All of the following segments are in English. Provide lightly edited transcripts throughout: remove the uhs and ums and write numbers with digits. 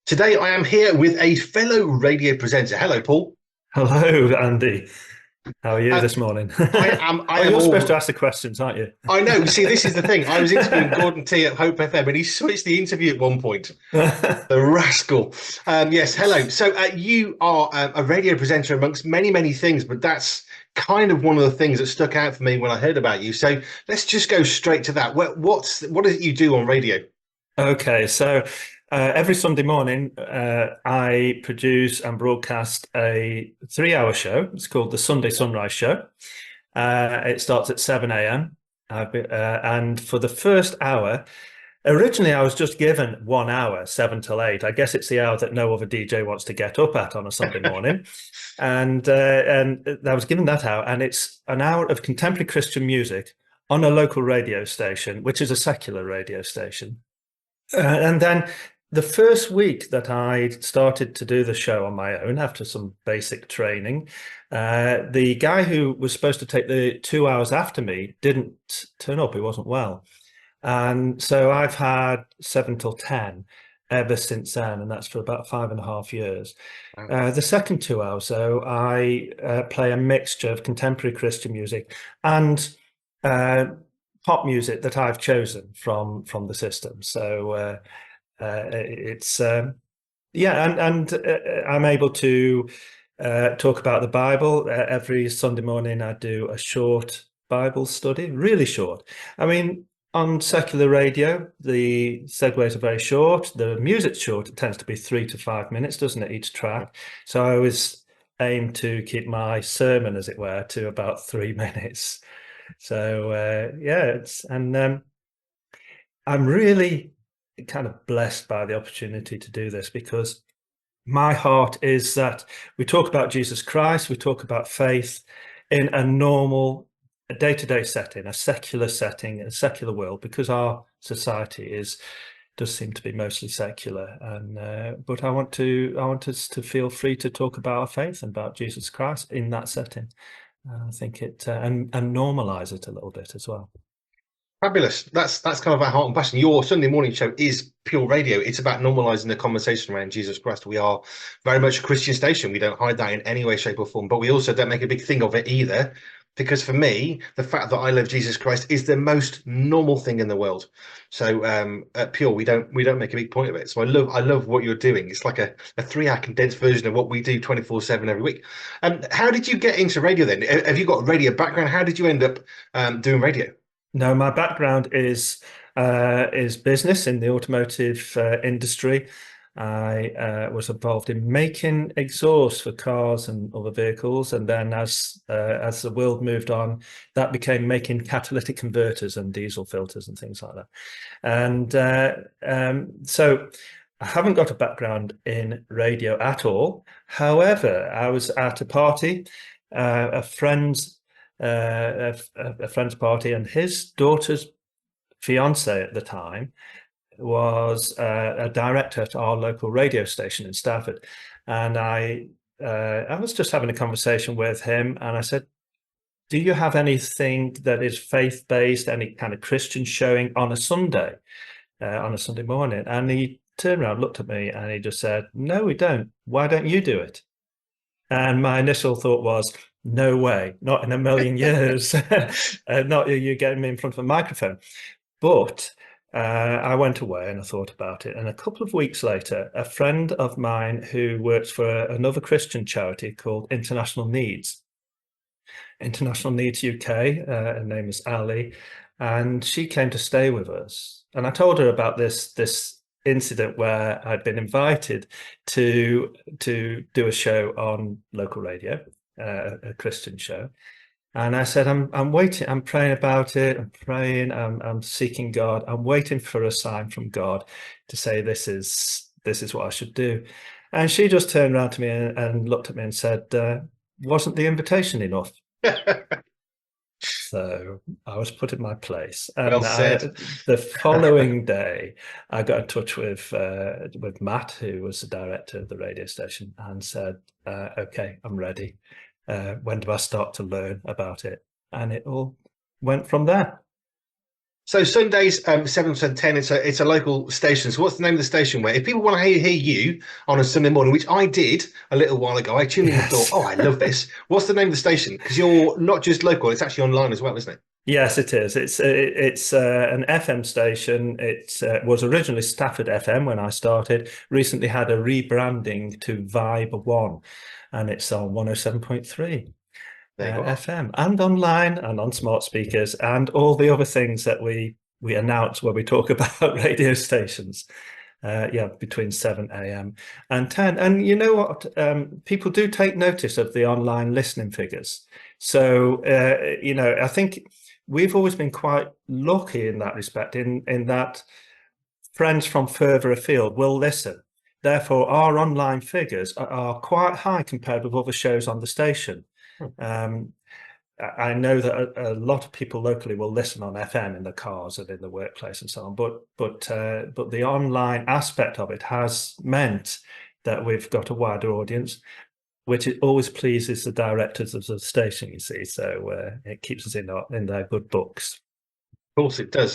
Today I am here with a fellow radio presenter. Hello, Paul. Hello, Andy. How are you Uh, this morning? I am. I Oh, am you're supposed to all. ask the questions, aren't you? I know. See, this is the thing. I was interviewing Gordon T at Hope FM, and he switched the interview at one point. The rascal. Yes. Hello. So you are a radio presenter amongst many, many things, but that's kind of one of the things that stuck out for me when I heard about you. So let's just go straight to that. What is it you do on radio? Okay, so every Sunday morning, I produce and broadcast a 3-hour show. It's called the Sunday Sunrise Show. It starts at 7 a.m. And for the first hour, originally I was just given 1 hour, 7 till 8. I guess it's the hour that no other DJ wants to get up at on a Sunday morning. And I was given that hour, and it's an hour of contemporary Christian music on a local radio station, which is a secular radio station. And then the first week that I started to do the show on my own, after some basic training, the guy who was supposed to take the 2 hours after me didn't turn up. He wasn't well. And so I've had 7 till 10 ever since then, and that's for about 5.5 years. Wow. The second 2 hours, though, I play a mixture of contemporary Christian music and uh, pop music that I've chosen from the system. So it's yeah, and I'm able to talk about the Bible every Sunday morning. I do a short Bible study, really short. I mean, on secular radio, the segues are very short. The music's short. It tends to be 3 to 5 minutes, doesn't it, each track? So I always aim to keep my sermon, as it were, to about 3 minutes. So yeah, I'm really kind of blessed by the opportunity to do this, because my heart is that we talk about Jesus Christ, we talk about faith in a normal, a day-to-day setting, a secular setting, a secular world, because our society does seem to be mostly secular. And but I want us to feel free to talk about our faith and about Jesus Christ in that setting. I think it and normalize it a little bit as well. Fabulous. That's kind of our heart and passion. Your Sunday morning show is pure radio. It's about normalizing the conversation around Jesus Christ. We are very much a Christian station. We don't hide that in any way, shape, or form, but we also don't make a big thing of it either. Because for me, the fact that I love Jesus Christ is the most normal thing in the world. So at Pure, we don't make a big point of it. So I love what you're doing. It's like a 3 hour condensed version of what we do 24/7 every week. How did you get into radio then? Have you got a radio background? How did you end up doing radio? No, my background is business in the automotive industry. I was involved in making exhaust for cars and other vehicles, and then as the world moved on, that became making catalytic converters and diesel filters and things like that. And so I haven't got a background in radio at all. However, I was at a party, a friend's a friend's party, and his daughter's fiance at the time was a director at our local radio station in Stafford. And I was just having a conversation with him, and I said, do you have anything that is faith-based, any kind of Christian showing on a Sunday morning? And he turned around, looked at me, and he just said, no, we don't. Why don't you do it? And my initial thought was, no way, not in a million years. Not you getting me in front of a microphone. But I went away and I thought about it. And a couple of weeks later, a friend of mine who works for another Christian charity called International Needs UK, her name is Ali, and she came to stay with us. And I told her about this incident where I'd been invited to do a show on local radio, a Christian show. And I said, I'm waiting, I'm praying about it, I'm praying, I'm seeking God, I'm waiting for a sign from God to say this is what I should do. And she just turned around to me and looked at me and said, wasn't the invitation enough? So I was put in my place, Well and said. the following day, I got in touch with Matt, who was the director of the radio station, and said, "Okay, I'm ready. When do I start to learn about it?" And it all went from there. So Sundays, 7 to 10, it's a local station. So what's the name of the station where if people want to hear you on a Sunday morning, which I did a little while ago, I tuned in and thought, Yes. oh, I love this. What's the name of the station? Because you're not just local, it's actually online as well, isn't it? Yes, it is. It's an FM station. It was originally Stafford FM when I started. Recently had a rebranding to Vibe One, and it's on 107.3 There you are. FM and online and on smart speakers and all the other things that we announce when we talk about radio stations. Yeah, between 7 a.m. and 10. And you know what? People do take notice of the online listening figures. So, I think we've always been quite lucky in that respect, in that friends from further afield will listen. Therefore, our online figures are quite high compared with other shows on the station. Hmm. I know that a lot of people locally will listen on FM in the cars and in the workplace and so on, but the online aspect of it has meant that we've got a wider audience, which it always pleases the directors of the station. You see, so it keeps us in their good books. Of course it does.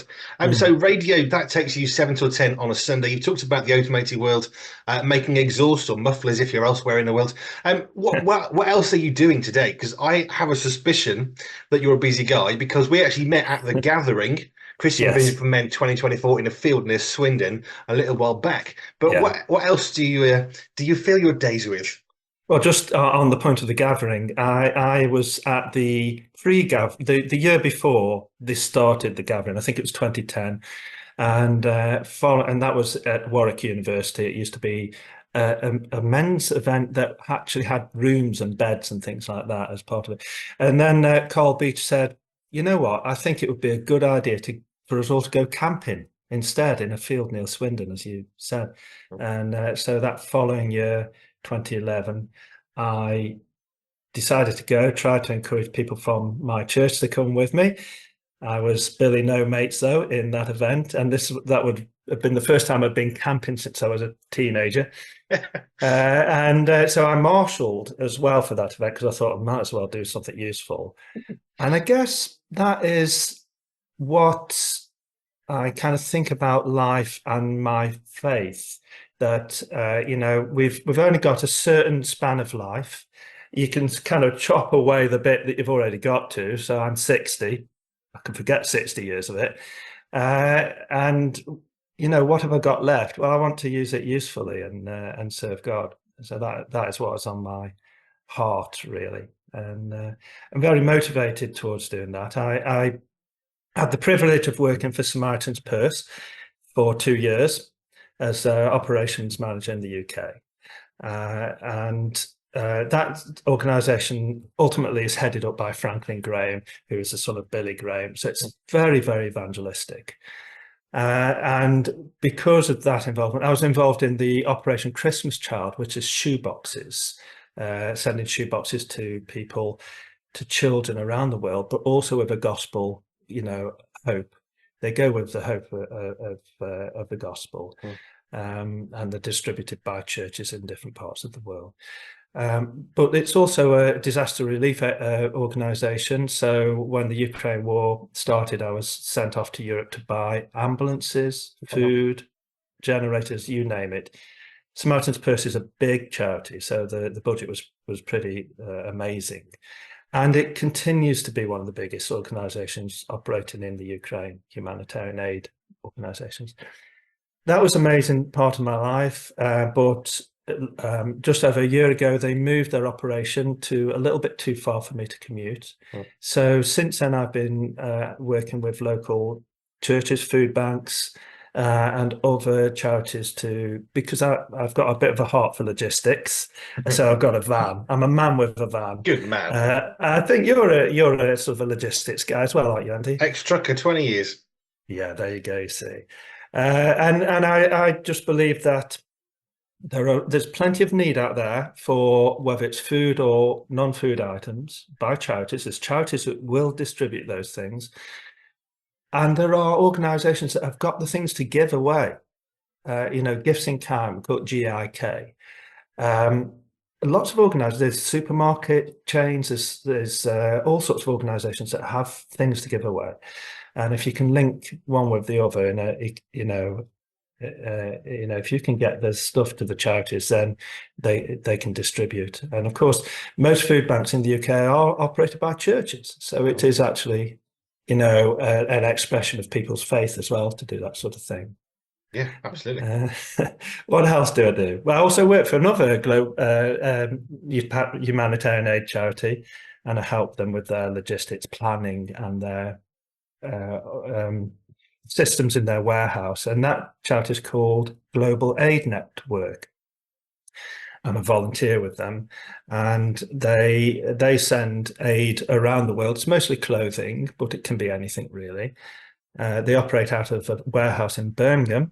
So Mm. radio, that takes you 7 till 10 on a Sunday. You've talked about the automated world, making exhaust or mufflers if you're elsewhere in the world. What else are you doing today? Because I have a suspicion that you're a busy guy because we actually met at the gathering, Christian Vision Yes, for Men 2024 in a field near Swindon a little while back. But yeah. what else do you fill your days with? Well, just on the point of the gathering, I was at the pre-gav the year before this started the gathering. I think it was 2010, and and that was at Warwick University. It used to be a men's event that actually had rooms and beds and things like that as part of it. And then Carl Beach said, "You know what? I think it would be a good idea for us all to go camping instead in a field near Swindon, as you said." And so that following year, 2011, I decided to go, try to encourage people from my church to come with me. I was Billy No Mates though in that event, and that would have been the first time I'd been camping since I was a teenager. And so I marshalled as well for that event because I thought I might as well do something useful. And I guess that is what I kind of think about life and my faith. That we've only got a certain span of life. You can kind of chop away the bit that you've already got to. So I'm 60. I can forget 60 years of it. And what have I got left? Well, I want to use it usefully and serve God. So that is what is on my heart, really. And I'm very motivated towards doing that. I had the privilege of working for Samaritan's Purse for 2 years as operations manager in the UK. And that organisation ultimately is headed up by Franklin Graham, who is the son of Billy Graham. So it's very, very evangelistic. And because of that involvement, I was involved in the Operation Christmas Child, which is shoeboxes, sending shoeboxes to people, to children around the world, but also with a gospel, hope. They go with the hope of the gospel, and they're distributed by churches in different parts of the world. But it's also a disaster relief organisation. So when the Ukraine war started, I was sent off to Europe to buy ambulances, food, generators, you name it. Samaritan's Purse is a big charity, so the budget was pretty amazing. And it continues to be one of the biggest organisations operating in the Ukraine, humanitarian aid organisations. That was an amazing part of my life, but just over a year ago, they moved their operation to a little bit too far for me to commute. So since then, I've been working with local churches, food banks, and other charities because I've got a bit of a heart for logistics. So I've got a van. I'm a man with a van. Good man. I think you're a sort of a logistics guy as well, aren't you, Andy? Ex-trucker, 20 years. Yeah, there you go. You see, and I just believe that there's plenty of need out there for whether it's food or non-food items by charities. There's charities that will distribute those things, and there are organisations that have got the things to give away. Gifts in kind, called GIK. Lots of organisations. There's supermarket chains. There's all sorts of organisations that have things to give away. And if you can link one with the other, if you can get the stuff to the charities, then they can distribute. And of course, most food banks in the UK are operated by churches, so it is actually, an expression of people's faith as well to do that sort of thing. Yeah, absolutely. What else do I do? Well, I also work for another humanitarian aid charity, and I help them with their logistics planning and their uh, um, systems in their warehouse. And that charity is called Global Aid Network. I'm a volunteer with them, and they send aid around the world. It's mostly clothing, but it can be anything really. They operate out of a warehouse in Birmingham.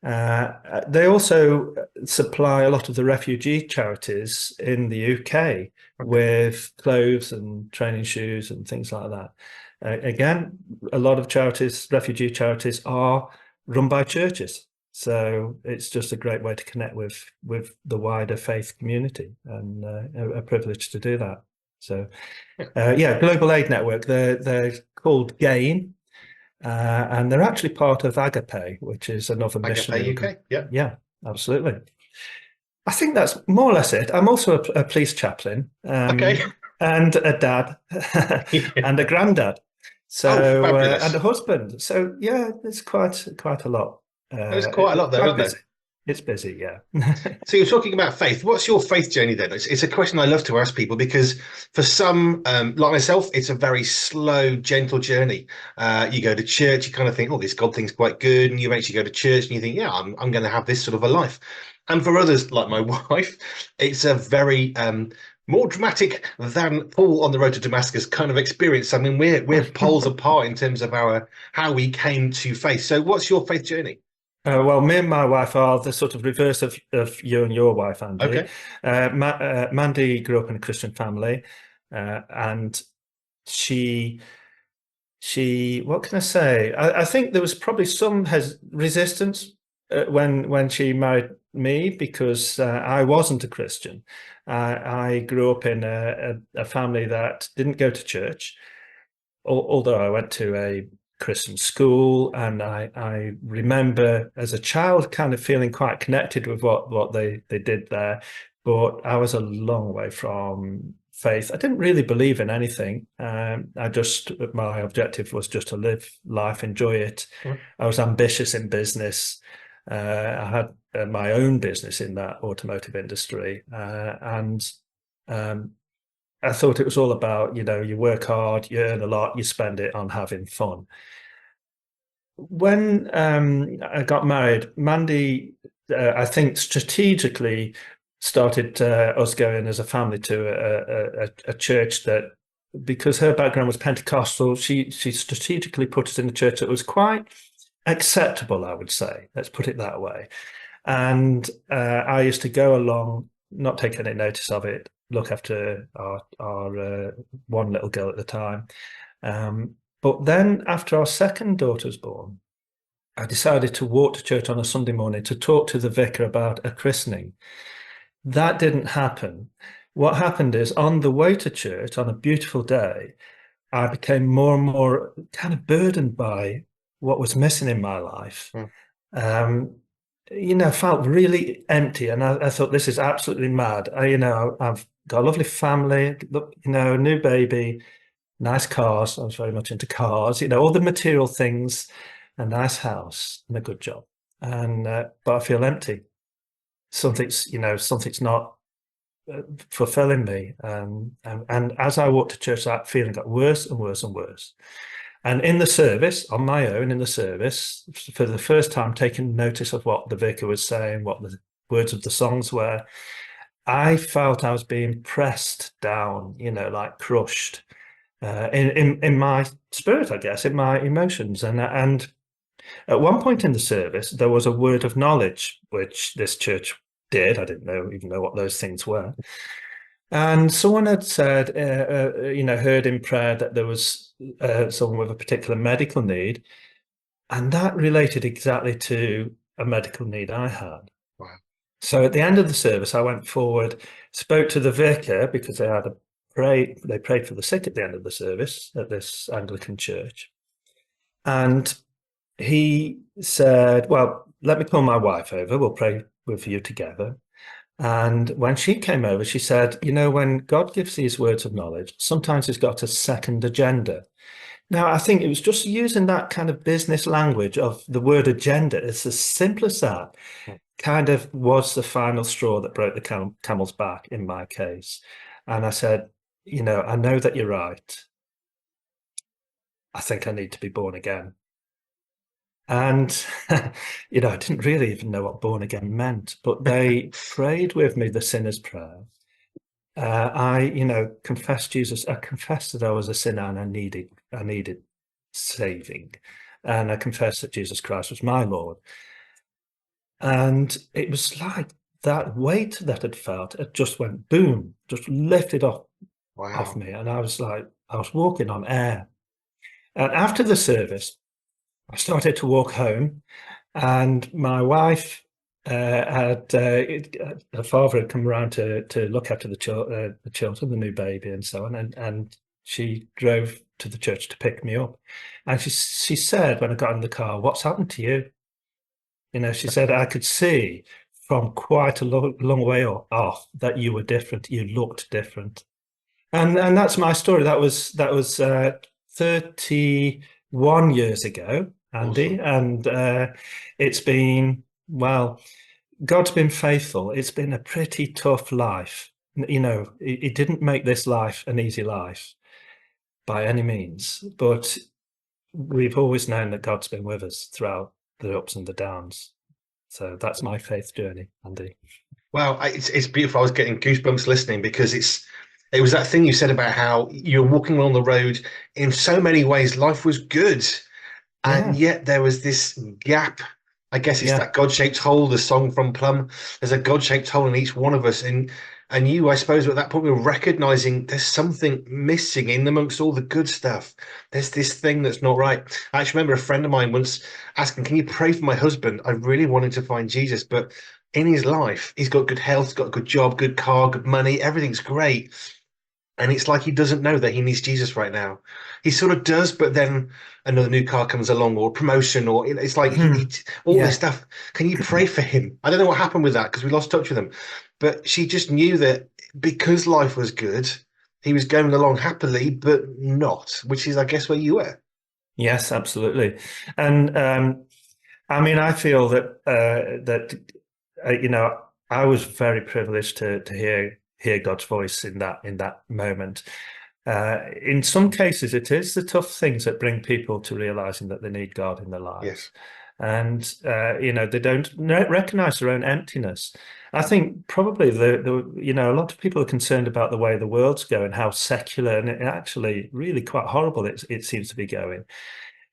They also supply a lot of the refugee charities in the UK with clothes and training shoes and things like that. Again, a lot of charities, refugee charities, are run by churches. So it's just a great way to connect with the wider faith community, and a privilege to do that. So, Global Aid Network, they're called GAIN. And they're actually part of Agape, which is another missionary. Agape UK, yeah, absolutely. I think that's more or less it. I'm also a police chaplain, and a dad, and a granddad, so fabulous. and a husband. So yeah, it's quite a lot. There's quite a lot there, isn't there? It's busy, yeah. So you're talking about faith. What's your faith journey then? It's a question I love to ask people, because for some, like myself, it's a very slow, gentle journey. You go to church, you kind of think, oh, this God thing's quite good. And you eventually go to church and you think, yeah, I'm going to have this sort of a life. And for others, like my wife, it's a very more dramatic than Paul on the road to Damascus kind of experience. I mean, we're poles apart in terms of how we came to faith. So what's your faith journey? Well, me and my wife are the sort of reverse of you and your wife, Andy. Okay. Mandy grew up in a Christian family, and she, what can I say? I think there was probably some resistance when she married me, because I wasn't a Christian. I grew up in a family that didn't go to church, although I went to a Christian school, and I remember as a child kind of feeling quite connected with what they did there, but I was a long way from faith. I didn't really believe in anything. My objective was just to live life, enjoy it. I was ambitious in business. I had my own business in that automotive industry, and I thought it was all about, you work hard, you earn a lot, you spend it on having fun. When I got married, Mandy, I think, strategically started us going as a family to a church that, because her background was Pentecostal, she strategically put us in a church that was quite acceptable, I would say. Let's put it that way. And I used to go along, not take any notice of it, look after our one little girl at the time. But then after our second daughter was born, I decided to walk to church on a Sunday morning to talk to the vicar about a christening. That didn't happen. What happened is, on the way to church on a beautiful day, I became more and more kind of burdened by what was missing in my life. Felt really empty, and I thought, this is absolutely mad. I've got a lovely family, new baby, nice cars. I was very much into cars, all the material things, a nice house and a good job. And but I feel empty. Something's not fulfilling me. And as I walked to church, that feeling got worse and worse and worse. And in the service, on my own, in the service, for the first time, taking notice of what the vicar was saying, what the words of the songs were, I felt I was being pressed down, like crushed in my spirit, I guess, in my emotions. And at one point in the service, there was a word of knowledge, which this church did. I didn't even know what those things were. And someone had said, heard in prayer that there was someone with a particular medical need, and that related exactly to a medical need I had. Wow. So at the end of the service, I went forward, spoke to the vicar, because they prayed for the sick at the end of the service at this Anglican church. And he said, well, let me call my wife over. We'll pray with you together. And when she came over, she said, when God gives these words of knowledge, sometimes he's got a second agenda. Now, I think it was just using that kind of business language of the word agenda. It's as simple as that, kind of was the final straw that broke the camel's back in my case. And I said, I know that you're right. I think I need to be born again. And, I didn't really even know what born again meant, but they prayed with me the sinner's prayer. I confessed Jesus. I confessed that I was a sinner and I needed saving. And I confessed that Jesus Christ was my Lord. And it was like that weight that I'd felt, it just went boom, just lifted off Wow. me. And I was like, I was walking on air. And after the service, I started to walk home, and my wife her father had come around to look after the children, the new baby, and so on, and she drove to the church to pick me up, and she said when I got in the car, "What's happened to you?" She said I could see from quite a long way off that you were different, you looked different, and that's my story. That was 31 years ago, Andy, Awesome. and it's been, well, God's been faithful. It's been a pretty tough life. He didn't make this life an easy life by any means, but we've always known that God's been with us throughout the ups and the downs. So that's my faith journey, Andy. Well, it's beautiful. I was getting goosebumps listening because it was that thing you said about how you're walking along the road. In so many ways, life was good, and Yeah, yet there was this gap. I guess it's yeah. that God-shaped hole, the song from Plum. There's a God-shaped hole in each one of us. And you, I suppose, at that point, we were recognizing there's something missing in amongst all the good stuff. There's this thing that's not right. I actually remember a friend of mine once asking, "Can you pray for my husband? I really wanted to find Jesus, but in his life, he's got good health, he's got a good job, good car, good money, everything's great. And it's like he doesn't know that he needs Jesus right now. He sort of does, but then another new car comes along, or promotion, or it's like all this Yeah. stuff. Can you pray for him? I don't know what happened with that because we lost touch with him. But she just knew that because life was good, he was going along happily, but not, which is, I guess, where you were. Yes, absolutely. And I mean, I feel that I was very privileged to hear God's voice in that moment. In some cases, it is the tough things that bring people to realizing that they need God in their Yes. lives, and they don't recognize their own emptiness. I think probably a lot of people are concerned about the way the world's going, how secular and actually really quite horrible it seems to be going.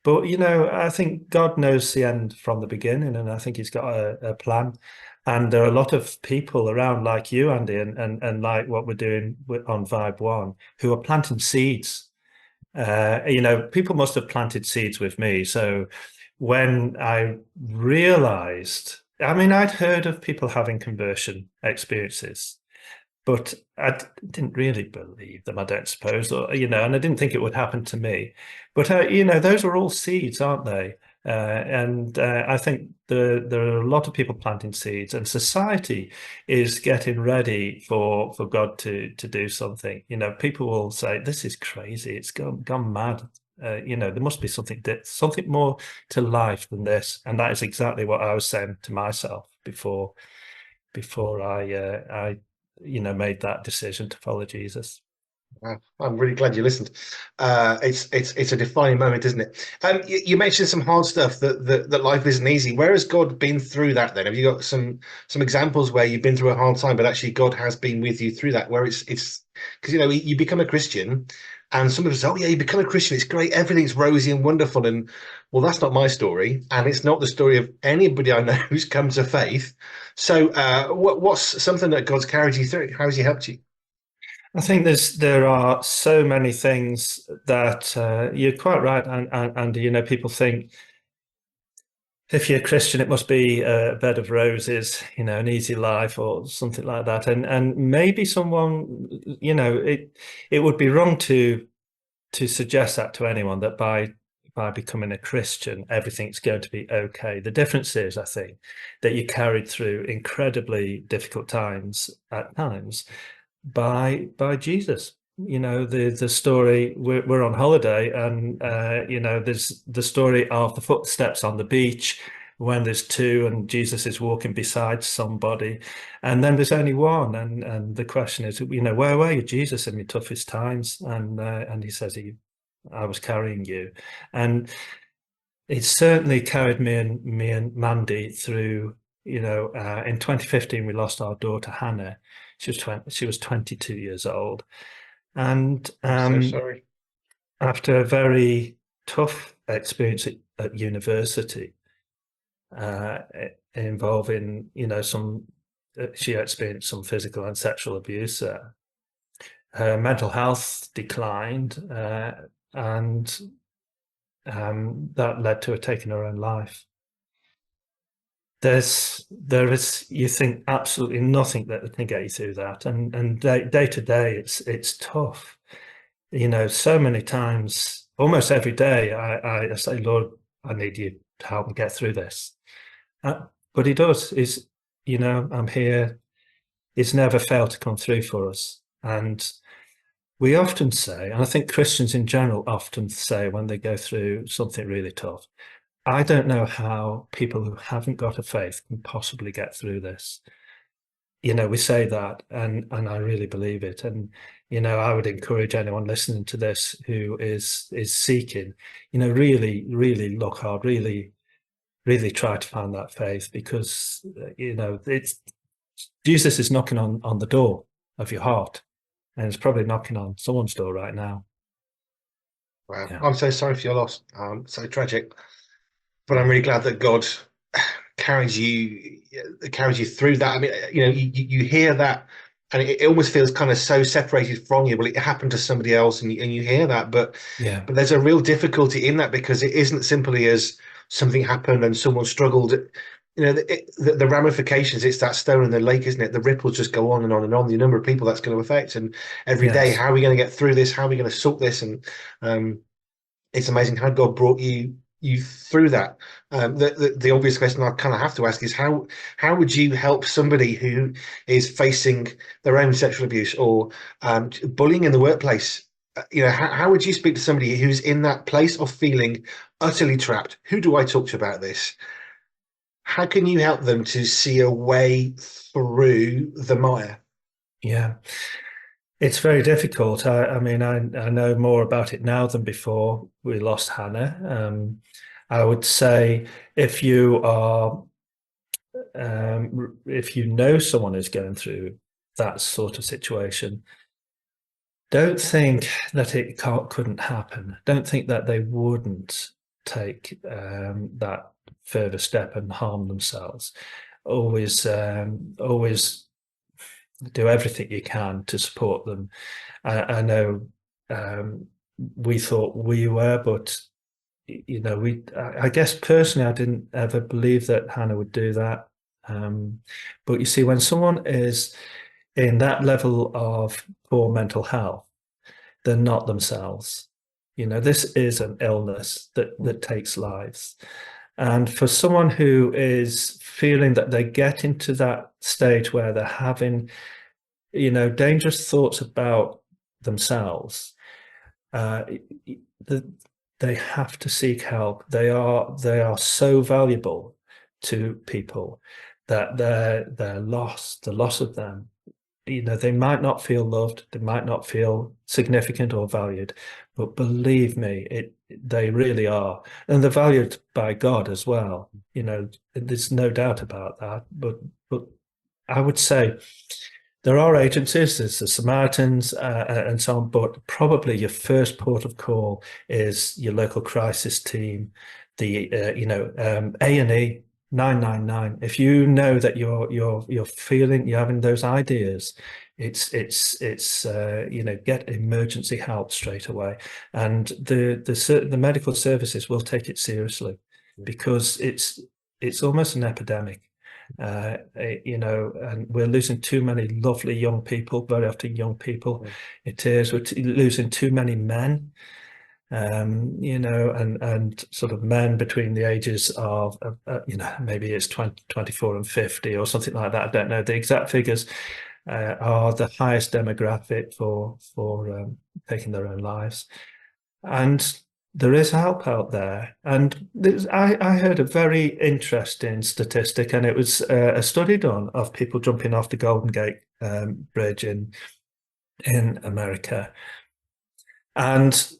But I think God knows the end from the beginning, and I think He's got a plan. And there are a lot of people around like you, Andy, and like what we're doing on Vibe One, who are planting seeds. People must have planted seeds with me. So when I realized, I mean, I'd heard of people having conversion experiences, but didn't really believe them, I don't suppose, and I didn't think it would happen to me. But those are all seeds, aren't they? And I think there are a lot of people planting seeds, and society is getting ready for God to do something. People will say, "This is crazy. It's gone mad." There must be something more to life than this, and that is exactly what I was saying to myself before I made that decision to follow Jesus. Wow, I'm really glad you listened. It's a defining moment, isn't it? You mentioned some hard stuff that life isn't easy. Where has God been through that? Then have you got some examples where you've been through a hard time, but actually God has been with you through that? Where it's because you become a Christian, and some people say, "Oh yeah, you become a Christian. It's great. Everything's rosy and wonderful." And well, that's not my story, and it's not the story of anybody I know who's come to faith. So, what's something that God's carried you through? How has He helped you? I think there are so many things that you're quite right, and people think if you're a Christian, it must be a bed of roses, an easy life or something like that. And maybe someone, it would be wrong to suggest that to anyone that by by becoming a Christian, everything's going to be okay. The difference is, I think, that you carried through incredibly difficult times at times by Jesus. You know, the story, we're on holiday, and you know, there's the story of the footsteps on the beach when there's two and Jesus is walking beside somebody, and then there's only one, and the question is, you know, where were you, Jesus, in your toughest times? And he says, I was carrying you. And it certainly carried me and Mandy through. You know, in 2015 we lost our daughter Hannah. She was 22 years old, and I'm so sorry. after a very tough experience at university, uh, involving, you know, she experienced some physical and sexual abuse there. Her mental health declined, and that led to her taking her own life. There is, you think, absolutely nothing that can get you through that, and day to day, it's tough. You know, so many times, almost every day, I say, Lord, I need you to help me get through this. But he does. Is, you know, I'm here. It's never failed to come through for us. And we often say, and I think Christians in general often say when they go through something really tough, I don't know how people who haven't got a faith can possibly get through this. You know, we say that, and I really believe it. And, you know, I would encourage anyone listening to this who is seeking, you know, really, really look hard, really, really try to find that faith, because, you know, Jesus is knocking on the door of your heart, and it's probably knocking on someone's door right now. Wow. Yeah. I'm so sorry for your loss. So tragic. But I'm really glad that God carries you through that. I mean, you know, you hear that, and it almost feels kind of so separated from you. Well, it happened to somebody else, and you hear that, but Yeah. there's a real difficulty in that, because it isn't simply as something happened and someone struggled. You know, the ramifications. It's that stone in the lake, isn't it? The ripples just go on and on and on. The number of people that's going to affect, and every day, Yes. how are we going to get through this? How are we going to sort this? And it's amazing how God brought you through that. The obvious question I kind of have to ask is, how would you help somebody who is facing their own sexual abuse or bullying in the workplace? You know, how would you speak to somebody who's in that place of feeling utterly trapped? Who do I talk to about this? How can you help them to see a way through the mire? Yeah. It's very difficult. I mean, I know more about it now than before we lost Hannah. I would say if you are, if you know someone is going through that sort of situation, don't think that it couldn't happen. Don't think that they wouldn't take that further step and harm themselves. Always do everything you can to support them. I know we thought we were, but you know, I guess personally, I didn't ever believe that Hannah would do that. But you see, when someone is in that level of poor mental health, they're not themselves. You know, this is an illness that takes lives. And for someone who is feeling that they get into that stage where they're having, you know, dangerous thoughts about themselves, uh, they have to seek help. They are so valuable to people that their loss, the loss of them, you know, they might not feel loved, they might not feel significant or valued, but believe me, they really are, and they're valued by God as well. You know, there's no doubt about that. But I would say there are agencies, there's the Samaritans and so on, but probably your first port of call is your local crisis team, the A&E 999. If you know that you're feeling, you're having those ideas, it's you know, get emergency help straight away, and the medical services will take it seriously, because it's almost an epidemic. You know, and we're losing too many lovely young people, very often young people. It is, we're losing too many men. and sort of men between the ages of, maybe it's 24 and 50 or something like that. I don't know the exact figures. Are the highest demographic for taking their own lives, and there is help out there. And I heard a very interesting statistic, and it was a study done of people jumping off the Golden Gate Bridge in America, and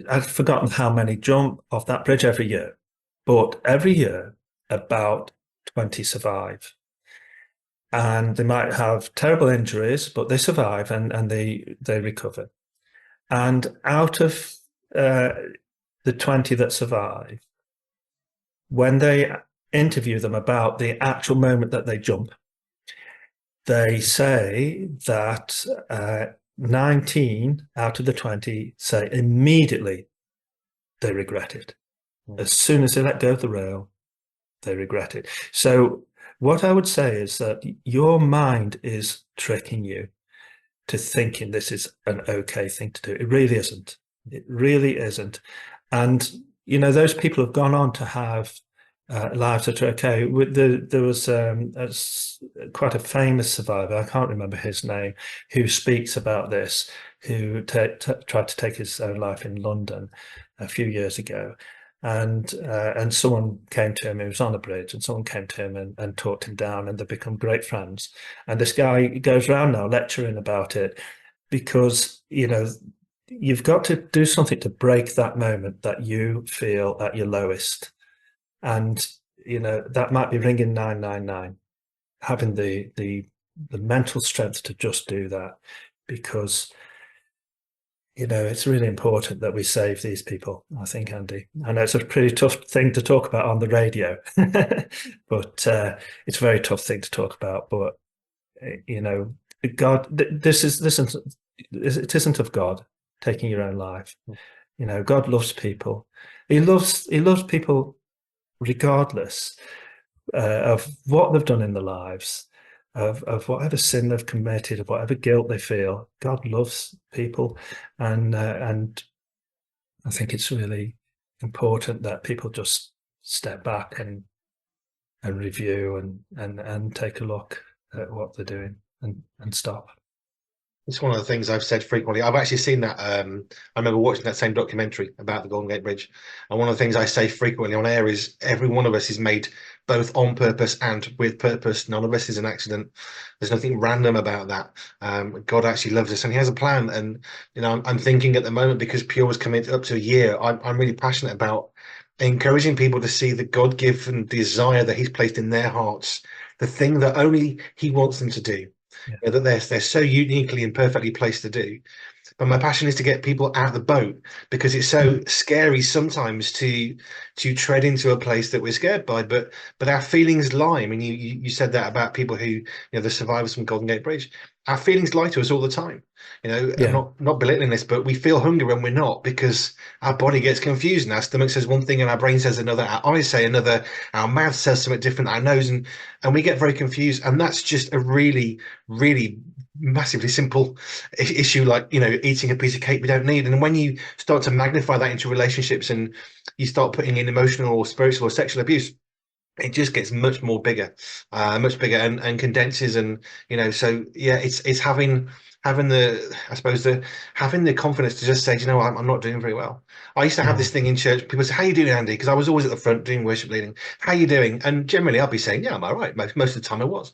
I've forgotten how many jump off that bridge every year, but every year about 20 survive. And they might have terrible injuries, but they survive and they recover. And out of the 20 that survive, when they interview them about the actual moment that they jump, they say that 19 out of the 20 say immediately they regret it. As soon as they let go of the rail, they regret it. So what I would say is that your mind is tricking you to thinking this is an okay thing to do. It really isn't. It really isn't. And, those people have gone on to have lives that are okay. There was quite a famous survivor, I can't remember his name, who speaks about this, who tried to take his own life in London a few years ago. And someone came to him, he was on a bridge, and someone came to him and talked him down, and they've become great friends. And this guy goes around now lecturing about it because, you've got to do something to break that moment that you feel at your lowest. And, that might be ringing 999, having the mental strength to just do that, because it's really important that we save these people, I think, Andy. I know it's a pretty tough thing to talk about on the radio, but it's a very tough thing to talk about. But, God, it isn't of God taking your own life. God loves people. He loves people regardless of what they've done in their lives, of whatever sin they've committed, of whatever guilt they feel. God loves people, and I think it's really important that people just step back and review and take a look at what they're doing and stop. It's one of the things I've said frequently. I've actually seen that. I remember watching that same documentary about the Golden Gate Bridge. And one of the things I say frequently on air is every one of us is made both on purpose and with purpose. None of us is an accident. There's nothing random about that. God actually loves us and he has a plan. And, I'm thinking at the moment, because Pure was coming up to a year, I'm really passionate about encouraging people to see the God-given desire that he's placed in their hearts, the thing that only he wants them to do. Yeah. That they're so uniquely and perfectly placed to do. But my passion is to get people out of the boat, because it's so scary sometimes to tread into a place that we're scared by. But our feelings lie. I mean, you said that about people who, the survivors from Golden Gate Bridge. Our feelings lie to us all the time. I'm Yeah. not belittling this, but we feel hunger when we're not, because our body gets confused and our stomach says one thing and our brain says another, our eyes say another, our mouth says something different, our nose, and we get very confused. And that's just a really, really massively simple issue, like eating a piece of cake we don't need. And when you start to magnify that into relationships and you start putting in emotional or spiritual or sexual abuse, it just gets much bigger and condenses. And so yeah, it's having the, I suppose, having the confidence to just say, I'm not doing very well. I used to have this thing in church. People say, how you doing, Andy? Because I was always at the front doing worship leading. How you doing? And generally I'd be saying, yeah, I'm all right. Most of the time I was.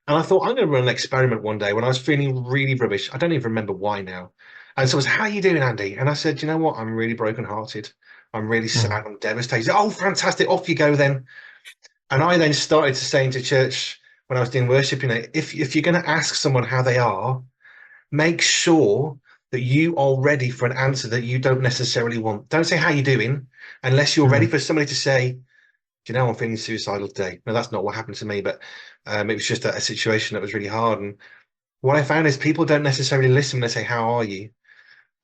And I thought, I'm going to run an experiment one day when I was feeling really rubbish. I don't even remember why now. And so I was, how are you doing, Andy? And I said, you know what? I'm really brokenhearted. I'm really sad. I'm devastated. Oh, fantastic. Off you go then. And I then started to say into church when I was doing worship, if you're going to ask someone how they are, make sure that you are ready for an answer that you don't necessarily want. Don't say how you doing unless you're ready for somebody to say, I'm feeling suicidal today. No, that's not what happened to me, but it was just a situation that was really hard. And what I found is people don't necessarily listen when they say, how are you?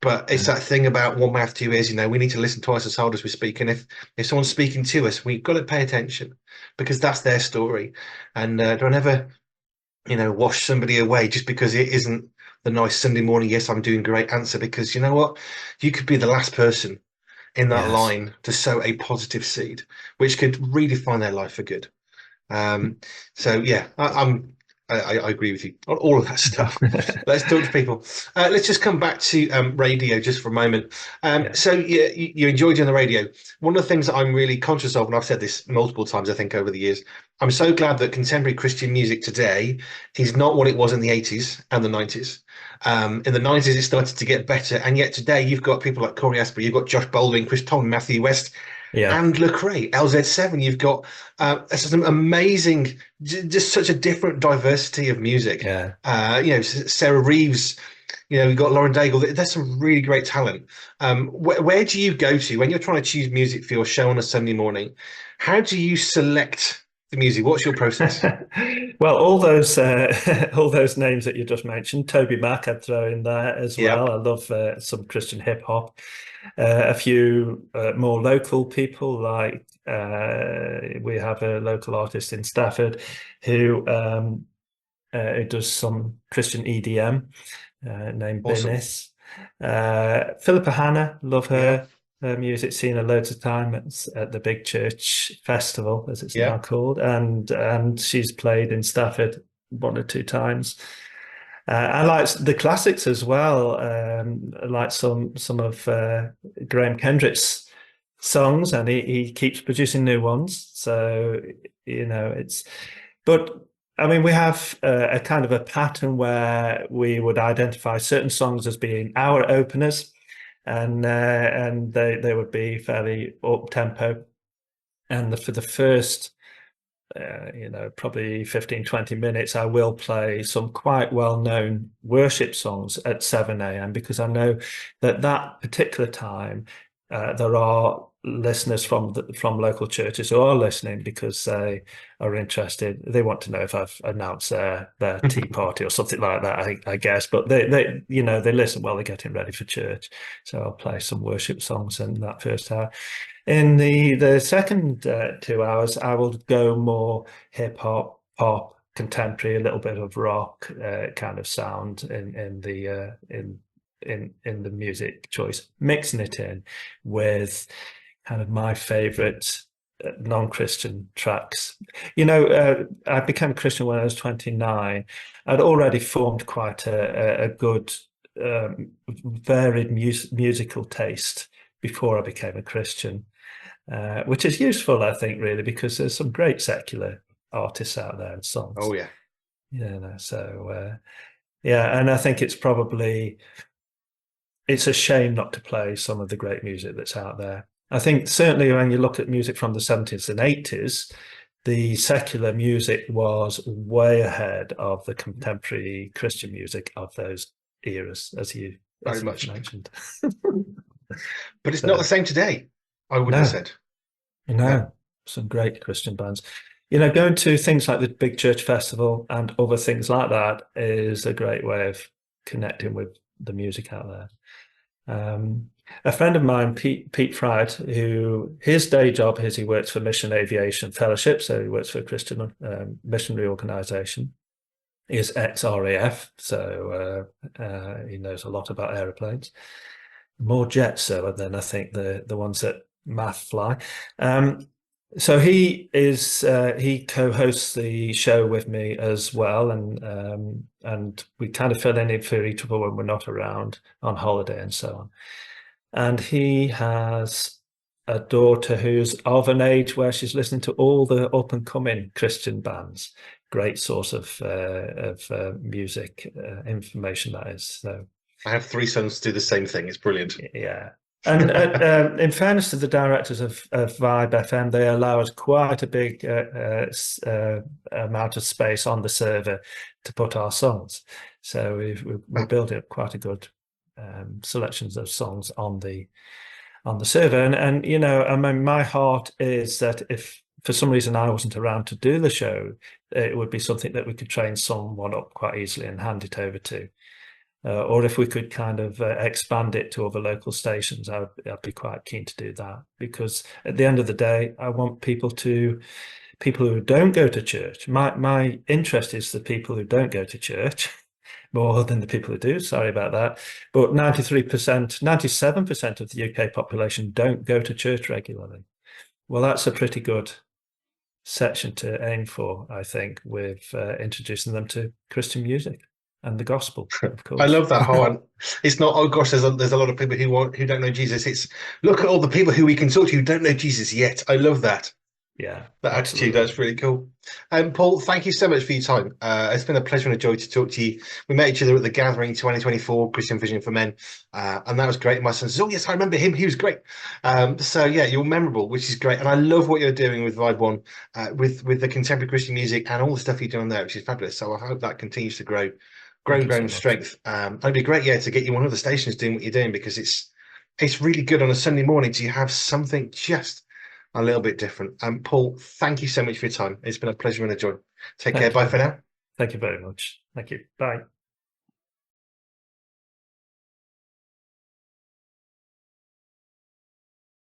But it's that thing about one mouth, two ears. We need to listen twice as hard as we speak. And if someone's speaking to us, we've got to pay attention, because that's their story. And don't ever, wash somebody away just because it isn't the nice Sunday morning, yes, I'm doing great answer, because you know what? You could be the last person in that Yes. line to sow a positive seed, which could redefine their life for good. Um, so yeah, I agree with you on all of that stuff. Let's talk to people. Let's just come back to radio just for a moment. Yeah. So you enjoyed doing the radio. One of the things that I'm really conscious of, and I've said this multiple times, I think, over the years, I'm so glad that contemporary Christian music today is not what it was in the 80s and the 90s. In the 90s, it started to get better, and yet today you've got people like Corey Asbury, you've got Josh Baldwin, Chris Tom, Matthew West, Yeah. and Lecrae, LZ7. You've got some amazing, just such a different diversity of music. Yeah. Sarah Reeves. We've got Lauren Daigle. There's some really great talent. Where do you go to when you're trying to choose music for your show on a Sunday morning? How do you select the music? What's your process? Well, all those all those names that you just mentioned, Toby Mac, I'd throw in there as well. Yep. I love some Christian hip hop. A few more local people, like we have a local artist in Stafford who does some Christian EDM named Awesome. Binis. Philippa Hanna, love Yeah. her music, seen her loads of time at the Big Church Festival, as it's now Yeah. called, and she's played in Stafford one or two times. I like the classics as well. I like some of Graham Kendrick's songs, and he keeps producing new ones. So it's. But I mean, we have a kind of a pattern where we would identify certain songs as being our openers, and they would be fairly up tempo. And for the first probably 15, 20 minutes, I will play some quite well-known worship songs at 7 a.m. because I know that particular time there are listeners from local churches who are listening because they are interested. They want to know if I've announced their tea party or something like that, I guess. But they listen while they're getting ready for church. So I'll play some worship songs in that first hour. In the second 2 hours, I will go more hip hop, pop, contemporary, a little bit of rock kind of sound in the music choice, mixing it in with kind of my favorite non-Christian tracks. I became a Christian when I was 29. I'd already formed quite a good varied musical taste before I became a Christian. Which is useful, I think, really, because there's some great secular artists out there and songs. Oh yeah. And I think it's a shame not to play some of the great music that's out there. I think certainly when you look at music from the 70s and 80s, the secular music was way ahead of the contemporary Christian music of those eras, as you Very much. mentioned. But it's not the same today, I would have said. No, some great Christian bands. Going to things like the Big Church Festival and other things like that is a great way of connecting with the music out there. A friend of mine, Pete Fried, who his day job is he works for Mission Aviation Fellowship, so he works for a Christian missionary organization. He is ex-RAF, so he knows a lot about aeroplanes. More jets, though, than I think the ones that Math fly. So he co-hosts the show with me as well, and we kind of fill in for each other when we're not around on holiday and so on. And he has a daughter who's of an age where she's listening to all the up and coming Christian bands. Great source of music information, that is. So I have three sons do the same thing. It's brilliant. Yeah. And in fairness to the directors of Vibe FM, they allow us quite a big amount of space on the server to put our songs. So we're building up quite a good selections of songs on the server. And I mean, my heart is that if for some reason I wasn't around to do the show, it would be something that we could train someone up quite easily and hand it over to. Or if we could kind of expand it to other local stations, I'd be quite keen to do that, because at the end of the day, I want people who don't go to church. My interest is the people who don't go to church, more than the people who do. Sorry about that. But 93%, 97% of the UK population don't go to church regularly. Well, that's a pretty good section to aim for, I think, with introducing them to Christian music and the gospel, of I course. love that whole. It's not, oh gosh, there's a lot of people who don't know Jesus. It's look at all the people who we can talk to who don't know Jesus yet. I love that. Yeah, That attitude, absolutely. that's really cool. Paul, thank you so much for your time. It's been a pleasure and a joy to talk to you. We met each other at the Gathering 2024 Christian Vision for Men, and that was great. My son says, "Oh yes, I remember him. He was great." So yeah, you're memorable, which is great, and I love what you're doing with Vibe One, with the contemporary Christian music and all the stuff you're doing there, which is fabulous. So I hope that continues to grow Thank and you grow so in much. strength. It'd be great, yeah, to get you on other stations doing what you're doing because it's really good on a Sunday morning to have something just a little bit different. Paul, thank you so much for your time. It's been a pleasure and a joy. Take care. Thank you Bye very for much. now. Thank you very much. Thank you. Bye.